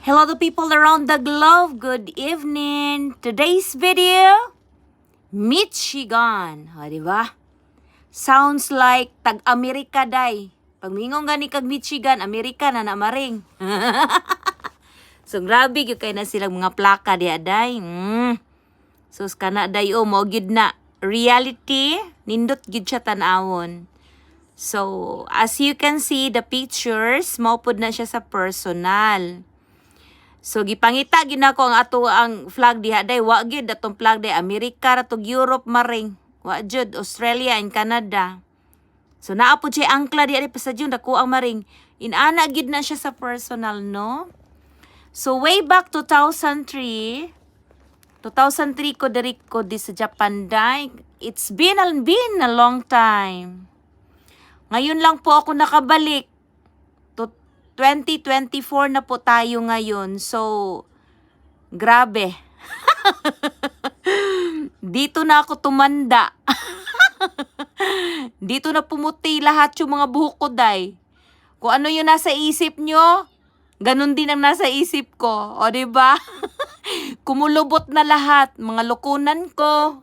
Hello to people around the globe. Good evening. Today's video, Michigan. O, diba? Sounds like tag-Amerika day. Pag mingong gani kag Michigan, Amerika na namaring. So, grabe yung kayo na silang mga plaka diya day. So, kana day o, mo gid na. Reality, nindot gid siya tanawon. So, as you can see, the pictures, maupod na siya sa personal. So gipangita gid nako ang ato ang flag diha day wa gyud atong flag day Amerika ra tug Europe maring wa jud Australia and Canada. So naa pud siya angkla diha pa sa jud dako ang maring inana gid na siya sa personal no. So way back 2003 ko diri ko di sa Japan day. It's been a long time. Ngayon lang po ako nakabalik. 2024 na po tayo ngayon. So, grabe. Dito na ako tumanda. Dito na pumuti lahat yung mga buhok ko, day. Kung ano yung nasa isip nyo, ganun din ang nasa isip ko. O, diba? Kumulubot na lahat. Mga lukunan ko.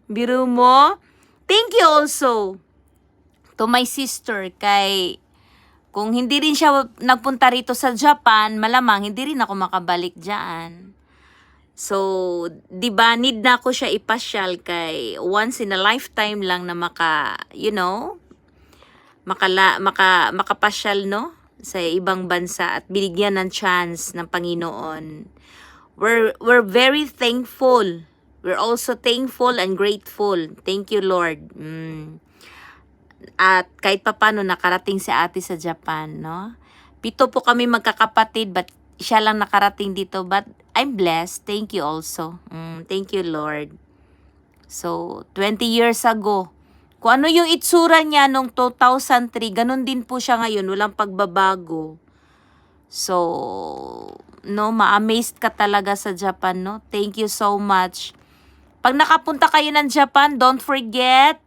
Biro mo? Thank you also to my sister kay... Kung hindi rin siya nagpunta rito sa Japan, malamang hindi rin ako makabalik dyan. So, di ba, need na ako siya ipasyal kay once in a lifetime lang na makapasyal, no? Sa ibang bansa at binigyan ng chance ng Panginoon. We're very thankful. We're also thankful and grateful. Thank you, Lord. At kahit papano nakarating si ate sa Japan, no? 7 po kami magkakapatid, but siya lang nakarating dito. But I'm blessed. Thank you also. Thank you, Lord. So, 20 years ago, kung ano yung itsura niya nung 2003, ganun din po siya ngayon. Walang pagbabago. So, no, ma-amazed ka talaga sa Japan, no? Thank you so much. Pag nakapunta kayo ng Japan, don't forget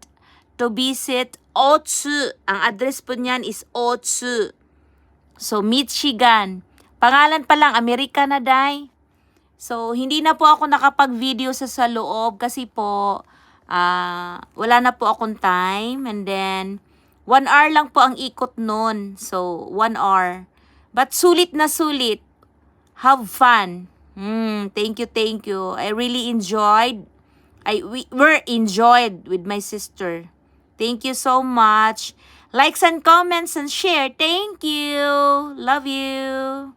to visit Otsu. Ang address po niyan is Otsu. So, Michigan. Pangalan pa lang, Amerika na, day. So, hindi na po ako nakapag-video sa loob kasi po, wala na po akong time. And then, 1 hour lang po ang ikot nun. So, 1 hour. But sulit na sulit. Have fun. Thank you. I really enjoyed. We're enjoyed with my sister. Thank you so much. Likes and comments and share. Thank you. Love you.